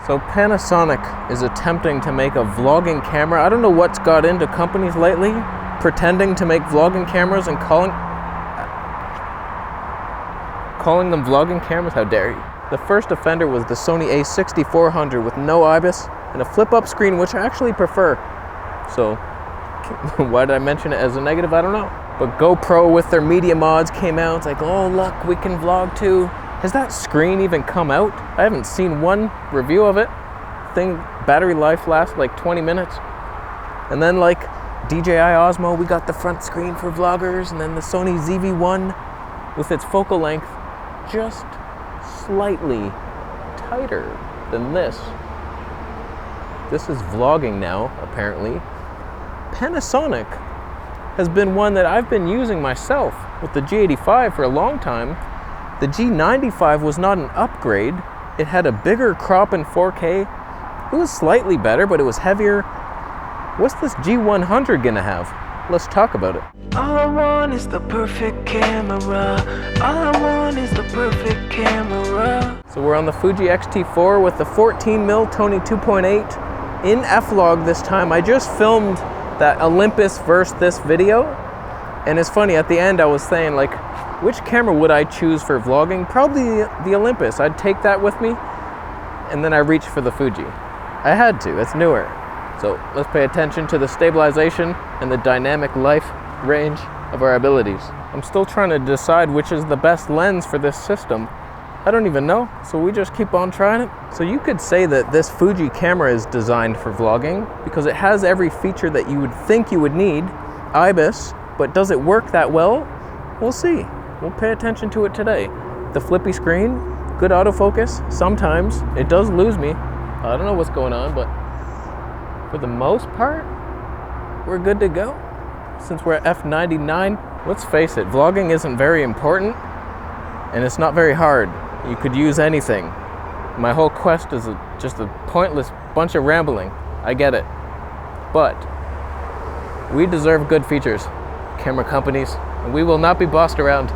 So Panasonic is attempting to make a vlogging camera. I don't know what's got into companies lately, pretending to make vlogging cameras and calling them vlogging cameras. How dare you? The first offender was the Sony A6400 with no IBIS and a flip-up screen, which I actually prefer. So why did I mention it as a negative? I don't know. But GoPro with their media mods came out. It's like, oh look, we can vlog too. Has that screen even come out? I haven't seen one review of it. Thing, battery life lasts like 20 minutes. And then like DJI Osmo, we got the front screen for vloggers, and then the Sony ZV-1 with its focal length just slightly tighter than this. This is vlogging now, apparently. Panasonic has been one that I've been using myself with the G85 for a long time. The G95 was not an upgrade. It had a bigger crop in 4K. It was slightly better, but it was heavier. What's this G100 gonna have? Let's talk about it. All I want is the perfect camera. All I want is the perfect camera. So we're on the Fuji XT4 with the 14mm Tony 2.8 in F-Log this time. I just filmed that Olympus versus this video. And it's funny, at the end I was saying like, which camera would I choose for vlogging? Probably the Olympus. I'd take that with me. And then I reached for the Fuji. I had to, it's newer. So let's pay attention to the stabilization and the dynamic life range of our abilities. I'm still trying to decide which is the best lens for this system. I don't even know, so we just keep on trying it. So you could say that this Fuji camera is designed for vlogging because it has every feature that you would think you would need. IBIS, but does it work that well? We'll see. We'll pay attention to it today. The flippy screen, good autofocus. Sometimes it does lose me. I don't know what's going on, but for the most part, we're good to go. Since we're at F99, let's face it, vlogging isn't very important and it's not very hard. You could use anything. My whole quest is just a pointless bunch of rambling. I get it. But we deserve good features, camera companies, and we will not be bossed around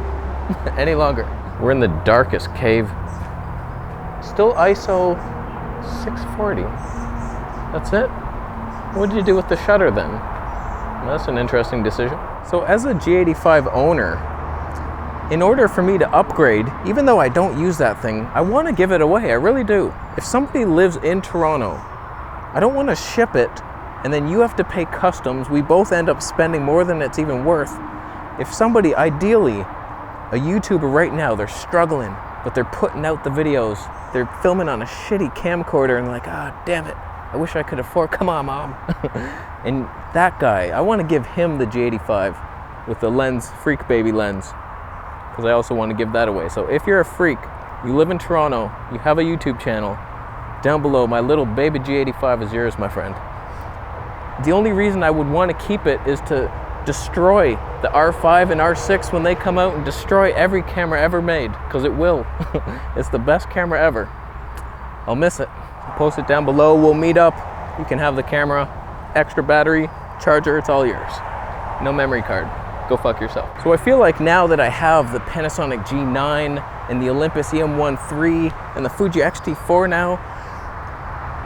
any longer. We're in the darkest cave. Still ISO 640. That's it? What did you do with the shutter then? Well, that's an interesting decision. So as a G85 owner, in order for me to upgrade, even though I don't use that thing, I want to give it away, I really do. If somebody lives in Toronto, I don't want to ship it and then you have to pay customs. We both end up spending more than it's even worth. If somebody, ideally, a YouTuber right now, they're struggling, but they're putting out the videos, they're filming on a shitty camcorder and like, ah, damn it, I wish I could afford, come on, mom. And that guy, I want to give him the G85 with the lens, freak baby lens, because I also want to give that away. So if you're a freak, you live in Toronto, you have a YouTube channel, down below, my little baby G85 is yours, my friend. The only reason I would want to keep it is to destroy the R5 and R6 when they come out and destroy every camera ever made, because it will. It's the best camera ever. I'll miss it. Post it down below, we'll meet up. You can have the camera, extra battery, charger, it's all yours. No memory card. Go fuck yourself. So I feel like now that I have the Panasonic G9 and the Olympus EM1 III and the Fuji XT4 now,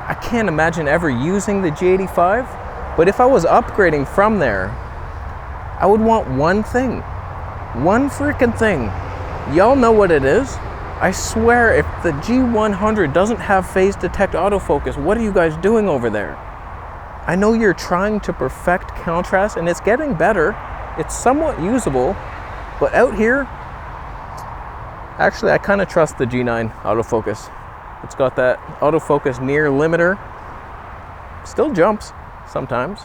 I can't imagine ever using the G85. But if I was upgrading from there, I would want one thing. One freaking thing. Y'all know what it is? I swear, if the G100 doesn't have phase detect autofocus, what are you guys doing over there? I know you're trying to perfect contrast, and it's getting better. It's somewhat usable, but out here, actually, I kind of trust the G9 autofocus. It's got that autofocus near limiter. Still jumps sometimes.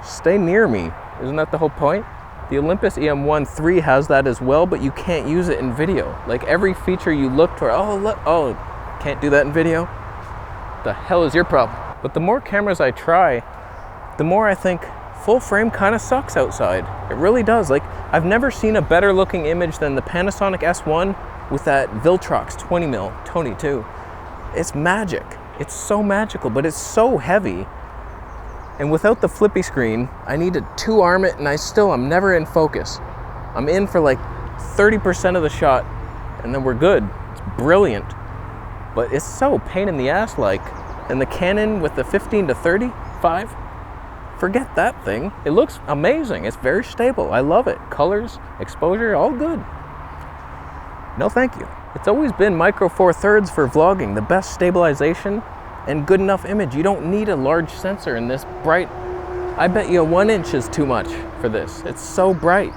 Stay near me. Isn't that the whole point? The Olympus EM1 III has that as well, but you can't use it in video. Like every feature you look for, can't do that in video? The hell is your problem? But the more cameras I try, the more I think full frame kind of sucks outside. It really does. Like, I've never seen a better looking image than the Panasonic S1 with that Viltrox 20mm Tony 2. It's magic. It's so magical, but it's so heavy. And without the flippy screen, I need to 2-arm it, and I'm never in focus. I'm in for like 30% of the shot, and then we're good. It's brilliant. but it's so pain in the ass like. And the Canon with the 15 to 35, forget that thing. It looks amazing. It's very stable. I love it. Colors, exposure, all good. No thank you. It's always been micro four thirds for vlogging, the best stabilization and good enough image. You don't need a large sensor in this bright. I bet you 1 inch is too much for this. It's so bright.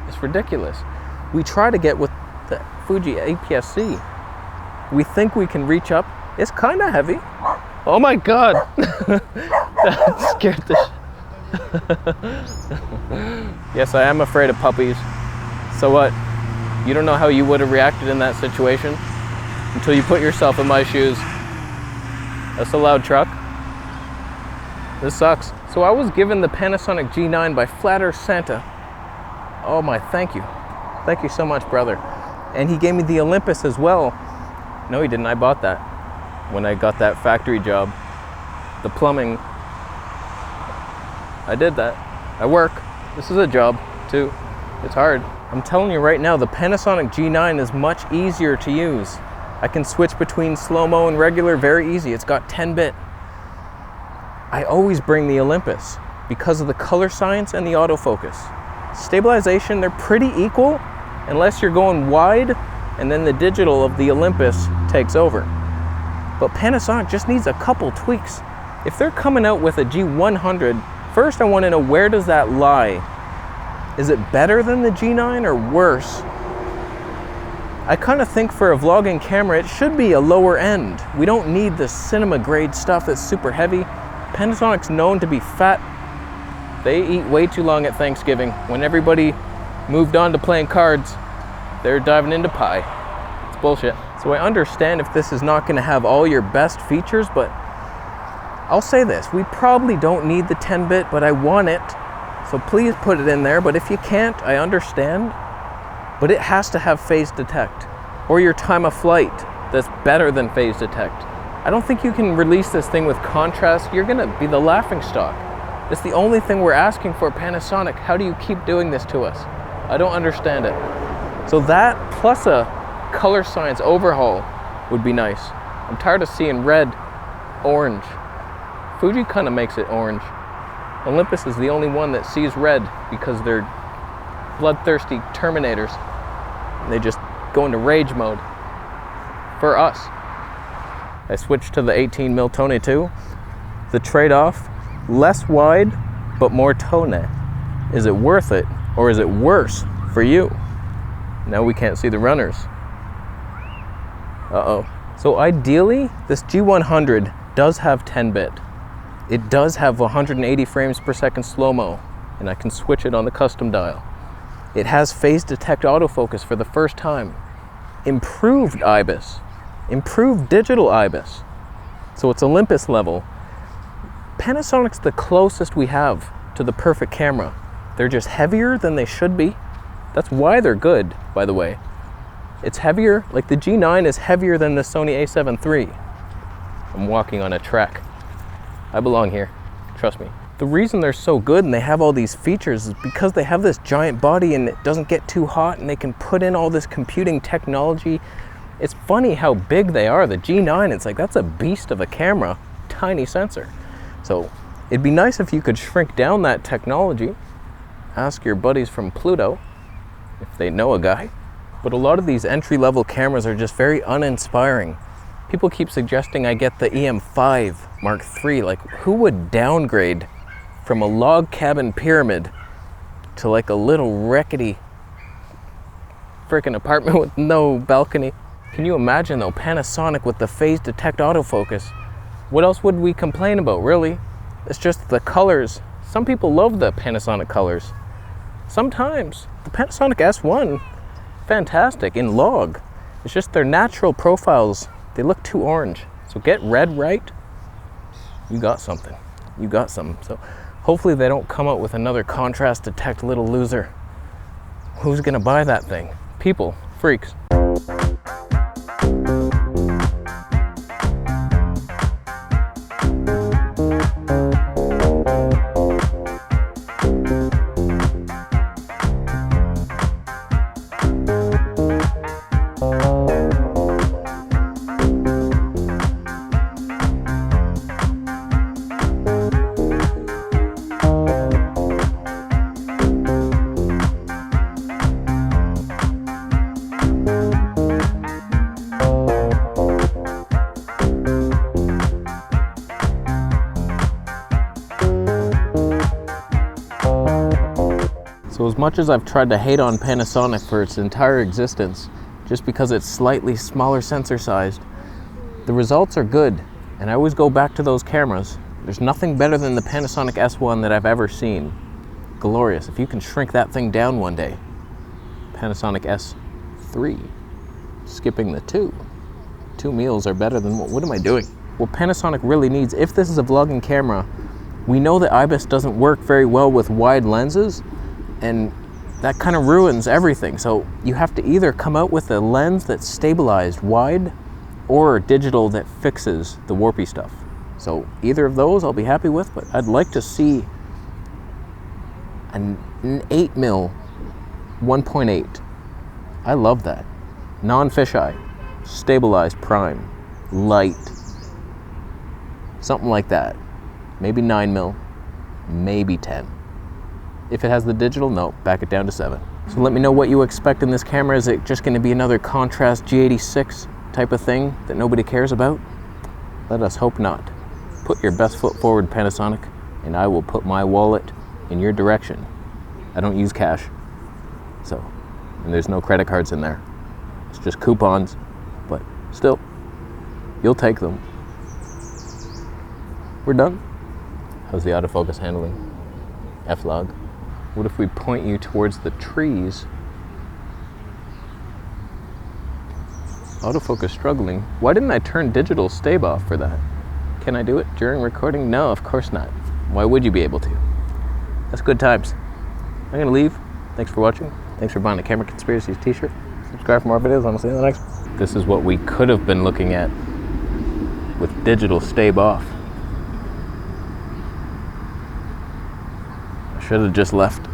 It's ridiculous. We try to get with the Fuji APS-C. We think we can reach up. It's kind of heavy. Oh my God. That scared the Yes, I am afraid of puppies. So what? You don't know how you would have reacted in that situation until you put yourself in my shoes. That's a loud truck. This sucks. So I was given the Panasonic G9 by Flat Earth Santa. Oh my, thank you. Thank you so much, brother. And he gave me the Olympus as well. No, he didn't. I bought that when I got that factory job. The plumbing. I did that. I work. This is a job too. It's hard. I'm telling you right now, the Panasonic G9 is much easier to use. I can switch between slow-mo and regular very easy. It's got 10-bit. I always bring the Olympus because of the color science and the autofocus. Stabilization, they're pretty equal unless you're going wide and then the digital of the Olympus takes over. But Panasonic just needs a couple tweaks. If they're coming out with a G100, first I want to know, where does that lie? Is it better than the G9 or worse? I kind of think for a vlogging camera, it should be a lower end. We don't need the cinema grade stuff that's super heavy. Panasonic's known to be fat. They eat way too long at Thanksgiving. When everybody moved on to playing cards, they're diving into pie. It's bullshit. So I understand if this is not going to have all your best features, but I'll say this, we probably don't need the 10-bit, but I want it. So please put it in there, but if you can't, I understand. But it has to have phase detect, or your time of flight that's better than phase detect. I don't think you can release this thing with contrast. You're gonna be the laughing stock. It's the only thing we're asking for, Panasonic. How do you keep doing this to us? I don't understand it. So that plus a color science overhaul would be nice. I'm tired of seeing red, orange. Fuji kind of makes it orange. Olympus is the only one that sees red because they're bloodthirsty Terminators. They just go into rage mode for us. I switched to the 18mm Tone 2. The trade-off, less wide, but more Tone. Is it worth it, or is it worse for you? Now we can't see the runners. Uh-oh. So ideally, this G100 does have 10-bit. It does have 180 frames per second slow-mo, and I can switch it on the custom dial. It has phase detect autofocus for the first time. Improved IBIS. Improved digital IBIS. So it's Olympus level. Panasonic's the closest we have to the perfect camera. They're just heavier than they should be. That's why they're good, by the way. It's heavier, like the G9 is heavier than the Sony a7 III. I'm walking on a track. I belong here, trust me. The reason they're so good and they have all these features is because they have this giant body and it doesn't get too hot, and they can put in all this computing technology. It's funny how big they are. The G9, it's like, that's a beast of a camera, tiny sensor. So it'd be nice if you could shrink down that technology. Ask your buddies from Pluto if they know a guy. But a lot of these entry-level cameras are just very uninspiring. People keep suggesting I get the EM5 Mark III. Like, who would downgrade from a log cabin pyramid to like a little rickety freaking apartment with no balcony? Can you imagine though, Panasonic with the phase detect autofocus? What else would we complain about, really? It's just the colors. Some people love the Panasonic colors. Sometimes the Panasonic S1, fantastic in log. It's just their natural profiles, they look too orange. So get red right, you got something. You got something. So hopefully they don't come out with another contrast detect little loser. Who's gonna buy that thing? People, freaks. So as much as I've tried to hate on Panasonic for its entire existence, just because it's slightly smaller sensor sized, the results are good. And I always go back to those cameras. There's nothing better than the Panasonic S1 that I've ever seen. Glorious. If you can shrink that thing down one day. Panasonic S3. Skipping the 2. 2 meals are better than what am I doing? What Panasonic really needs, if this is a vlogging camera, we know that IBIS doesn't work very well with wide lenses, and that kind of ruins everything. So you have to either come out with a lens that's stabilized wide or digital that fixes the warpy stuff. So either of those I'll be happy with, but I'd like to see an 8mm 1.8. I love that. Non-fisheye, stabilized prime, light, something like that. Maybe 9mm, maybe 10. If it has the digital, no, back it down to 7. So let me know what you expect in this camera. Is it just going to be another contrast G86 type of thing that nobody cares about? Let us hope not. Put your best foot forward, Panasonic, and I will put my wallet in your direction. I don't use cash, so, and there's no credit cards in there. It's just coupons, but still, you'll take them. We're done. How's the autofocus handling? F-log. What if we point you towards the trees? Autofocus struggling. Why didn't I turn digital stave off for that? Can I do it during recording? No, of course not. Why would you be able to? That's good times. I'm gonna leave. Thanks for watching. Thanks for buying the Camera Conspiracies t-shirt. Subscribe for more videos, and I'll see you in the next one. This is what we could have been looking at with digital stave off. I should have just left.